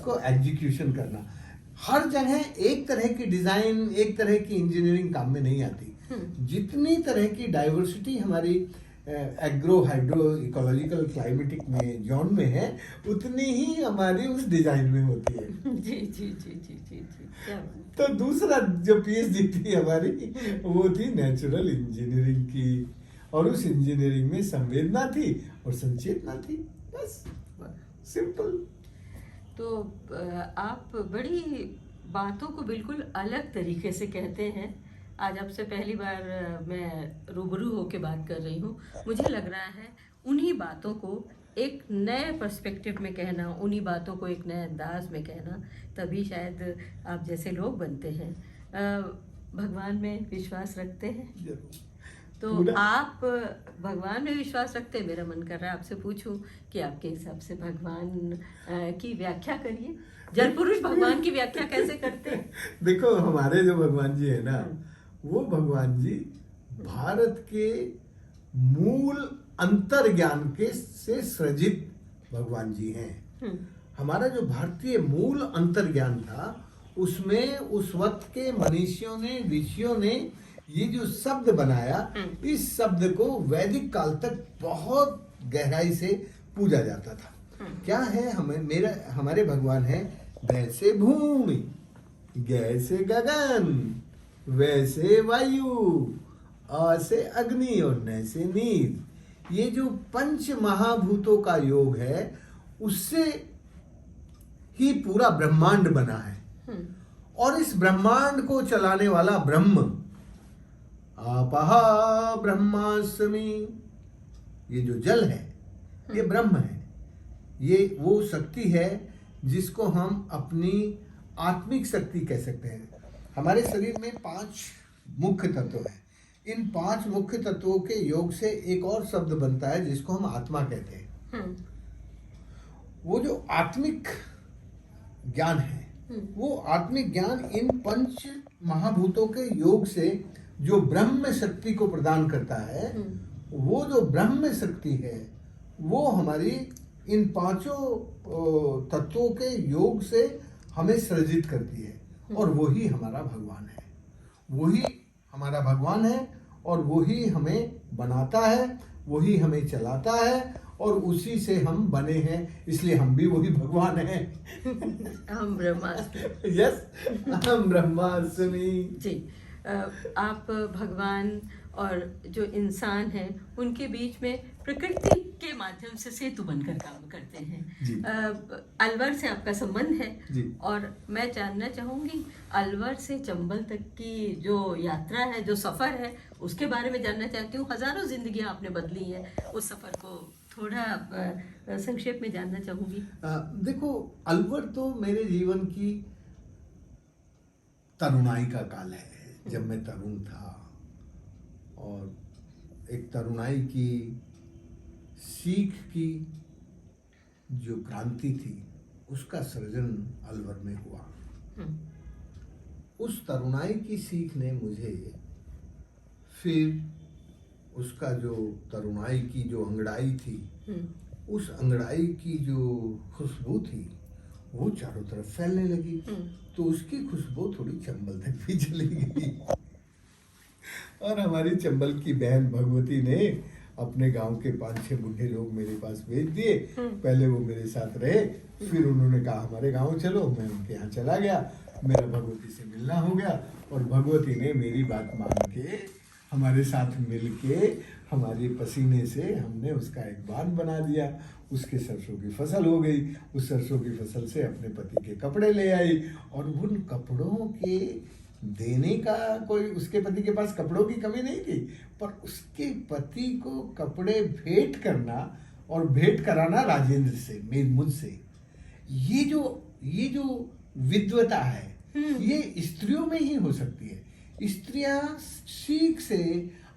को एग्जीक्यूशन करना। हर जगह एक तरह की डिजाइन, एक तरह की इंजीनियरिंग काम में नहीं आती। जितनी तरह की डाइवर्सिटी हमारी एग्रो हाइड्रो इकोलॉजिकल क्लाइमेटिक में जोन में है, उतनी ही हमारी उस डिजाइन में होती है। जी जी जी जी जी जी, क्या बात। तो दूसरा जो पीएचडी थी हमारी, वो थी नेचुरल इंजीनियरिंग की, और उस इंजीनियरिंग में संवेदना थी और संचेतना थी, बस सिंपल। तो आप बड़ी बातों को बिल्कुल अलग तरीके से कहते हैं। आज आपसे पहली बार मैं रूबरू होके बात कर रही हूँ। मुझे लग रहा है उन्हीं बातों को एक नए पर्सपेक्टिव में कहना, उन्हीं बातों को एक नए अंदाज में कहना, तभी शायद आप जैसे लोग बनते हैं। भगवान में विश्वास रखते हैं? तो आप भगवान में विश्वास रखते हैं। मेरा मन कर रहा है आपसे पूछूं कि आपके हिसाब से भगवान की व्याख्या करिए। जल पुरुष भगवान की व्याख्या कैसे करते हैं? देखो, हमारे जो भगवान जी है ना, वो भगवान जी भारत के मूल अंतर ज्ञान के से सृजित भगवान जी हैं। हमारा जो भारतीय मूल अंतर ज्ञान था, उसमें उस वक्त के मनीषियों ने, ऋषियों ने ये जो शब्द बनाया, इस शब्द को वैदिक काल तक बहुत गहराई से पूजा जाता था। क्या है, हमारे भगवान है वैसे भूमि, जैसे गगन, वैसे वायु, अ से अग्नि और न से नीर। ये जो पंच महाभूतों का योग है, उससे ही पूरा ब्रह्मांड बना है। और इस ब्रह्मांड को चलाने वाला ब्रह्म, आपहा ब्रह्मास्मि, ये जो जल है ये ब्रह्म है। ये वो शक्ति है जिसको हम अपनी आत्मिक शक्ति कह सकते हैं। हमारे शरीर में 5 मुख्य तत्व हैं। इन 5 मुख्य तत्वों के योग से एक और शब्द बनता है जिसको हम आत्मा कहते हैं। वो जो आत्मिक ज्ञान है, वो आत्मिक ज्ञान इन पंच महाभूतों के योग से जो ब्रह्म शक्ति को प्रदान करता है, वो जो ब्रह्म शक्ति है वो हमारी इन 5 तत्वों के योग से हमें सृजित करती है। और वही हमारा भगवान है, वही हमारा भगवान है, और वही हमें बनाता है, वही हमें चलाता है, और उसी से हम बने हैं, इसलिए हम भी वही भगवान हैं। हम ब्रह्मास्मि। यस, हम ब्रह्मास्मि। जी, आप भगवान और जो इंसान है उनके बीच में प्रकृति के माध्यम से सेतु बनकर काम करते हैं। अलवर से आपका संबंध है जी। और मैं जानना चाहूँगी अलवर से चंबल तक की जो यात्रा है, जो सफ़र है, उसके बारे में जानना चाहती हूँ। हज़ारों जिंदगियाँ आपने बदली हैं, उस सफ़र को थोड़ा संक्षेप में जानना चाहूँगी। देखो, अलवर तो मेरे जीवन की तरुणाई का काल है, जब मैं तरुण था, और एक तरुणाई की सीख की जो क्रांति थी, उसका सृजन अलवर में हुआ। उस तरुणाई की सीख ने मुझे फिर उसका जो तरुणाई की जो अंगड़ाई थी, उस अंगड़ाई की जो खुशबू थी, वो चारों तरफ फैलने लगी। तो उसकी खुशबू थोड़ी चंबल तक भी चली गई। और हमारी चंबल की बहन भगवती ने अपने गांव के 5-6 बूढ़े लोग मेरे पास भेज दिए। पहले वो मेरे साथ रहे, फिर उन्होंने कहा हमारे गांव चलो। मैं उनके यहाँ चला गया, मेरा भगवती से मिलना हो गया, और भगवती ने मेरी बात मान के हमारे साथ मिल के हमारे पसीने से हमने उसका एक बांध बना दिया। उसके सरसों की फसल हो गई। उस सरसों की फसल से अपने पति के कपड़े ले आई, और उन कपड़ों के देने का कोई, उसके पति के पास कपड़ों की कमी नहीं थी, पर उसके पति को कपड़े भेंट करना और भेंट कराना राजेंद्र से, मुझसे, ये जो विद्वता है, ये स्त्रियों में ही हो सकती है। स्त्रियां सीख से,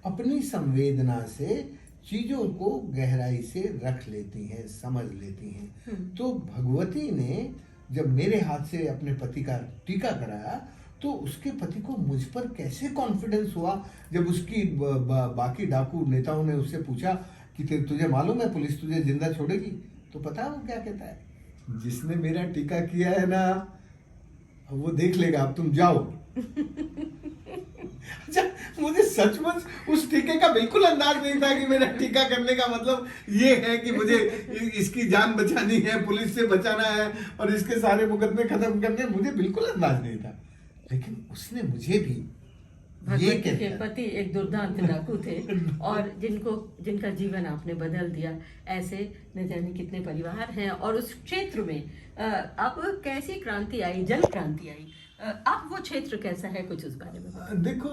अपनी संवेदना से चीजों को गहराई से रख लेती हैं, समझ लेती हैं। तो भगवती ने जब मेरे हाथ से अपने पति का टीका कराया, तो उसके पति को मुझ पर कैसे कॉन्फिडेंस हुआ। जब उसकी बाकी डाकू नेताओं ने उससे पूछा कि तुझे मालूम है पुलिस तुझे जिंदा छोड़ेगी, तो पता है वो क्या कहता है, जिसने मेरा टीका किया है ना, वो देख लेगा, अब तुम जाओ। अच्छा, मुझे सचमुच उस टीके का बिल्कुल अंदाज नहीं था कि मेरा टीका करने का मतलब ये है कि मुझे इसकी जान बचानी है, पुलिस से बचाना है और इसके सारे मुकदमे खत्म करने, मुझे बिल्कुल अंदाज नहीं था। लेकिन उसने मुझे भी ये भगवती के कहकर, पति एक दुर्दांत डाकू थे और जिनका जीवन आपने बदल दिया। ऐसे न जाने कितने परिवार हैं। और उस क्षेत्र में अब कैसी क्रांति आई, जल क्रांति आई, अब वो क्षेत्र कैसा है, कुछ उस बारे में बताइए। देखो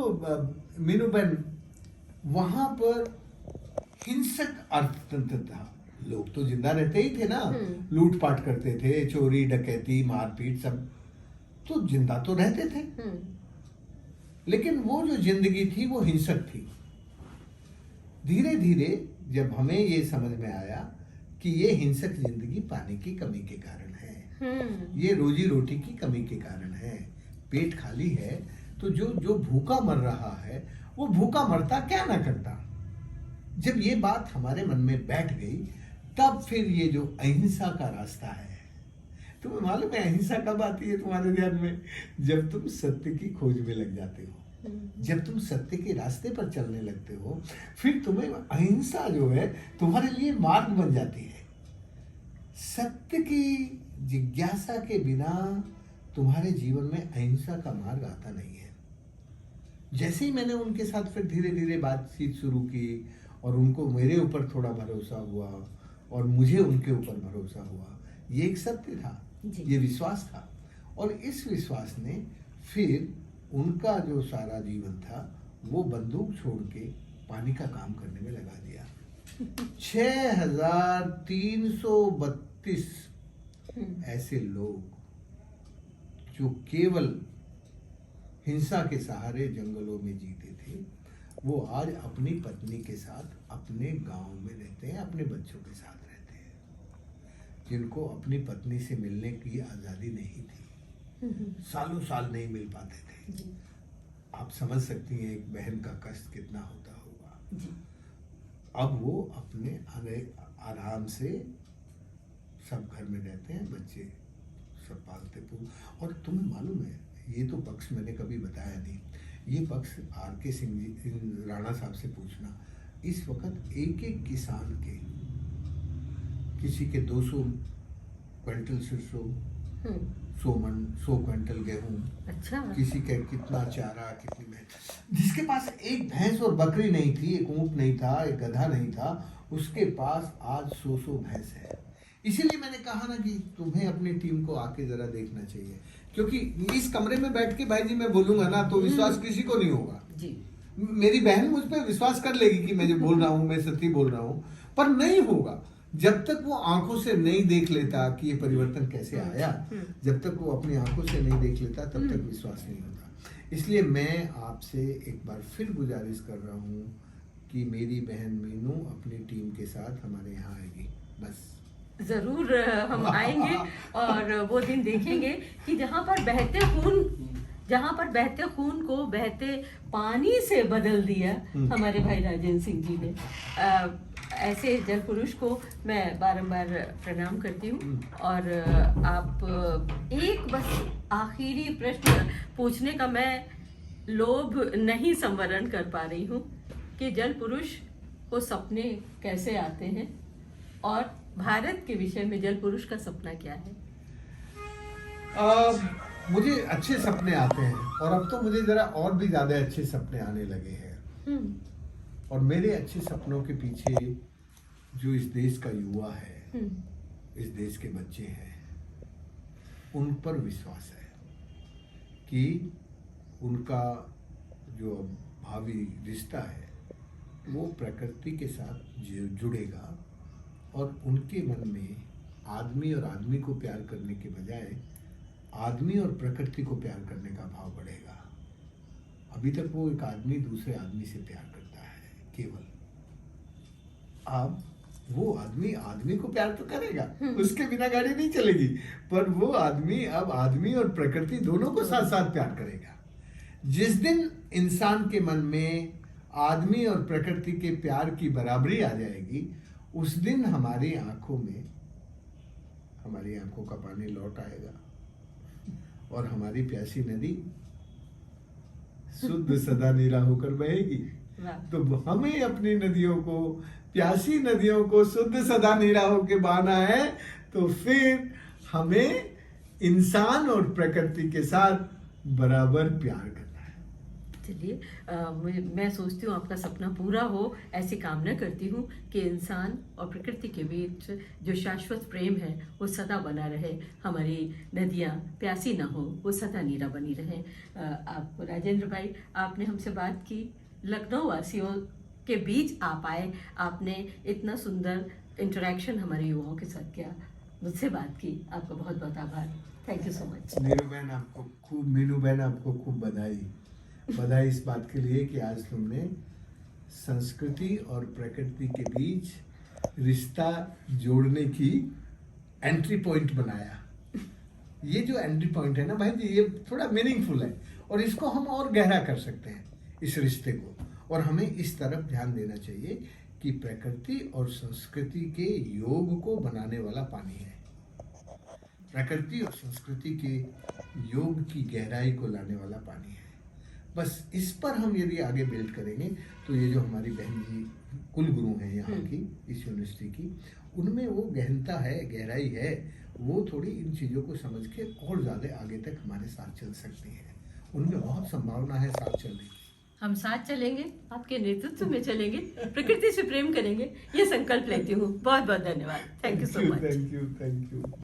मीनू बहन, वहां पर हिंसक अर्थतंत्र था। लोग तो जिंदा रहते ही थे ना, लूटपाट करते थे, चोरी डकैती मारपीट सब तो जिंदा तो रहते थे, लेकिन वो जो जिंदगी थी वो हिंसक थी। धीरे धीरे जब हमें ये समझ में आया कि ये हिंसक जिंदगी पानी की कमी के कारण है, ये रोजी रोटी की कमी के कारण है, पेट खाली है तो जो भूखा मर रहा है वो भूखा मरता क्या ना करता। जब ये बात हमारे मन में बैठ गई तब फिर ये जो अहिंसा का रास्ता है, तुम्हें मालूम है अहिंसा कब आती है तुम्हारे ध्यान में? जब तुम सत्य की खोज में लग जाते हो, जब तुम सत्य के रास्ते पर चलने लगते हो, फिर तुम्हें अहिंसा जो है तुम्हारे लिए मार्ग बन जाती है। सत्य की जिज्ञासा के बिना तुम्हारे जीवन में अहिंसा का मार्ग आता नहीं है। जैसे ही मैंने उनके साथ फिर धीरे धीरे बातचीत शुरू की और उनको मेरे ऊपर थोड़ा भरोसा हुआ और मुझे उनके ऊपर भरोसा हुआ, ये एक सत्य था, ये विश्वास था। और इस विश्वास ने फिर उनका जो सारा जीवन था वो बंदूक छोड़ के पानी का काम करने में लगा दिया। 6332 ऐसे लोग जो केवल हिंसा के सहारे जंगलों में जीते थे, वो आज अपनी पत्नी के साथ अपने गांव में रहते हैं, अपने बच्चों के साथ रहते हैं, जिनको अपनी पत्नी से मिलने की आज़ादी नहीं थी, सालों साल नहीं मिल पाते थे। आप समझ सकती हैं एक बहन का कष्ट कितना होता होगा। अब वो अपने आराम से सब घर में रहते हैं, बच्चे सब पालते और तुम्हें मालूम है, ये तो पक्ष मैंने कभी बताया नहीं, ये पक्ष आर.के. सिंह जी राणा साहब से पूछना। इस वक्त एक एक किसान के, किसी के 200 क्विंटल सरसों, 100 क्विंटल गेहूं, अच्छा, किसी के कितना चारा, कितनी भैंस। जिसके पास एक भैंस और बकरी नहीं थी, एक ऊंट नहीं था, एक गधा नहीं था, उसके पास आज 100 भैंस है। इसीलिए मैंने कहा ना कि तुम्हें अपनी टीम को आके जरा देखना चाहिए, क्योंकि इस कमरे में बैठ के भाई जी मैं बोलूंगा ना तो विश्वास किसी को नहीं होगा जी। मेरी बहन मुझ पर विश्वास कर लेगी कि मैं जो बोल रहा हूँ मैं सत्य बोल रहा हूँ, पर नहीं होगा जब तक वो आंखों से नहीं देख लेता कि ये परिवर्तन कैसे आया। जब तक वो अपनी आंखों से नहीं देख लेता तब तक विश्वास नहीं होता। इसलिए मैं आपसे एक बार फिर गुजारिश कर रहा हूँ कि मेरी बहन मीनू अपनी टीम के साथ हमारे यहाँ आएगी। बस जरूर हम आएंगे और वो दिन देखेंगे कि जहाँ पर बहते खून को बहते पानी से बदल दिया हमारे भाई राजेंद्र सिंह जी ने। ऐसे जल पुरुष को मैं बारंबार प्रणाम करती हूँ। और आप एक बस आखिरी प्रश्न पूछने का मैं लोभ नहीं संवरण कर पा रही हूँ कि जल पुरुष को सपने कैसे आते हैं और भारत के विषय में जल पुरुष का सपना क्या है? मुझे अच्छे सपने आते हैं और अब तो मुझे जरा और भी ज्यादा अच्छे सपने आने लगे हैं। और मेरे अच्छे सपनों के पीछे जो इस देश का युवा है, इस देश के बच्चे हैं, उन पर विश्वास है कि उनका जो भावी रिश्ता है वो प्रकृति के साथ जुड़ेगा और उनके मन में आदमी और आदमी को प्यार करने के बजाय आदमी और प्रकृति को प्यार करने का भाव बढ़ेगा। अभी तक वो एक आदमी दूसरे आदमी से प्यार करता है केवल, अब वो आदमी आदमी को प्यार तो करेगा, उसके बिना गाड़ी नहीं चलेगी, पर वो आदमी अब आदमी और प्रकृति दोनों को साथ साथ प्यार करेगा। जिस दिन इंसान के मन में आदमी और प्रकृति के प्यार की बराबरी आ जाएगी, उस दिन हमारी आंखों में हमारी आंखों का पानी लौट आएगा और हमारी प्यासी नदी शुद्ध सदा नीरा होकर बहेगी। वाह। तो हमें अपनी नदियों को, प्यासी नदियों को शुद्ध सदा नीरा होके बहाना है। तो फिर हमें इंसान और प्रकृति के साथ बराबर प्यार करना है। चलिए, मैं सोचती हूँ आपका सपना पूरा हो, ऐसी कामना करती हूँ कि इंसान और प्रकृति के बीच जो शाश्वत प्रेम है वो सदा बना रहे, हमारी नदियाँ प्यासी ना हो, वो सदा नीरा बनी रहे। आप राजेंद्र भाई, आपने हमसे बात की, लखनऊ वासियों के बीच आप आए, आपने इतना सुंदर इंटरेक्शन हमारे युवाओं के साथ किया, मुझसे बात की, आपका बहुत बहुत आभार। Thank you so much. Meenu बहन आपको खूब बधाई इस बात के लिए कि आज तुमने संस्कृति और प्रकृति के बीच रिश्ता जोड़ने की एंट्री पॉइंट बनाया। ये जो एंट्री पॉइंट है ना भाई जी, ये थोड़ा मीनिंगफुल है और इसको हम और गहरा कर सकते हैं इस रिश्ते को। और हमें इस तरफ ध्यान देना चाहिए कि प्रकृति और संस्कृति के योग को बनाने वाला पानी है। प्रकृति और संस्कृति के योग की गहराई को लाने वाला पानी है। बस इस पर हम यदि आगे बिल्ड करेंगे तो ये जो हमारी बहन जी कुलगुरु हैं यहाँ की, इस यूनिवर्सिटी की, उनमें वो गहनता है, गहराई है, वो थोड़ी इन चीज़ों को समझ के और ज़्यादा आगे तक हमारे साथ चल सकती हैं। उनमें बहुत संभावना है साथ चलने की। हम साथ चलेंगे, आपके नेतृत्व में चलेंगे, प्रकृति से प्रेम करेंगे, ये संकल्प लेती हूँ। बहुत बहुत धन्यवाद। Thank you so much. Thank you.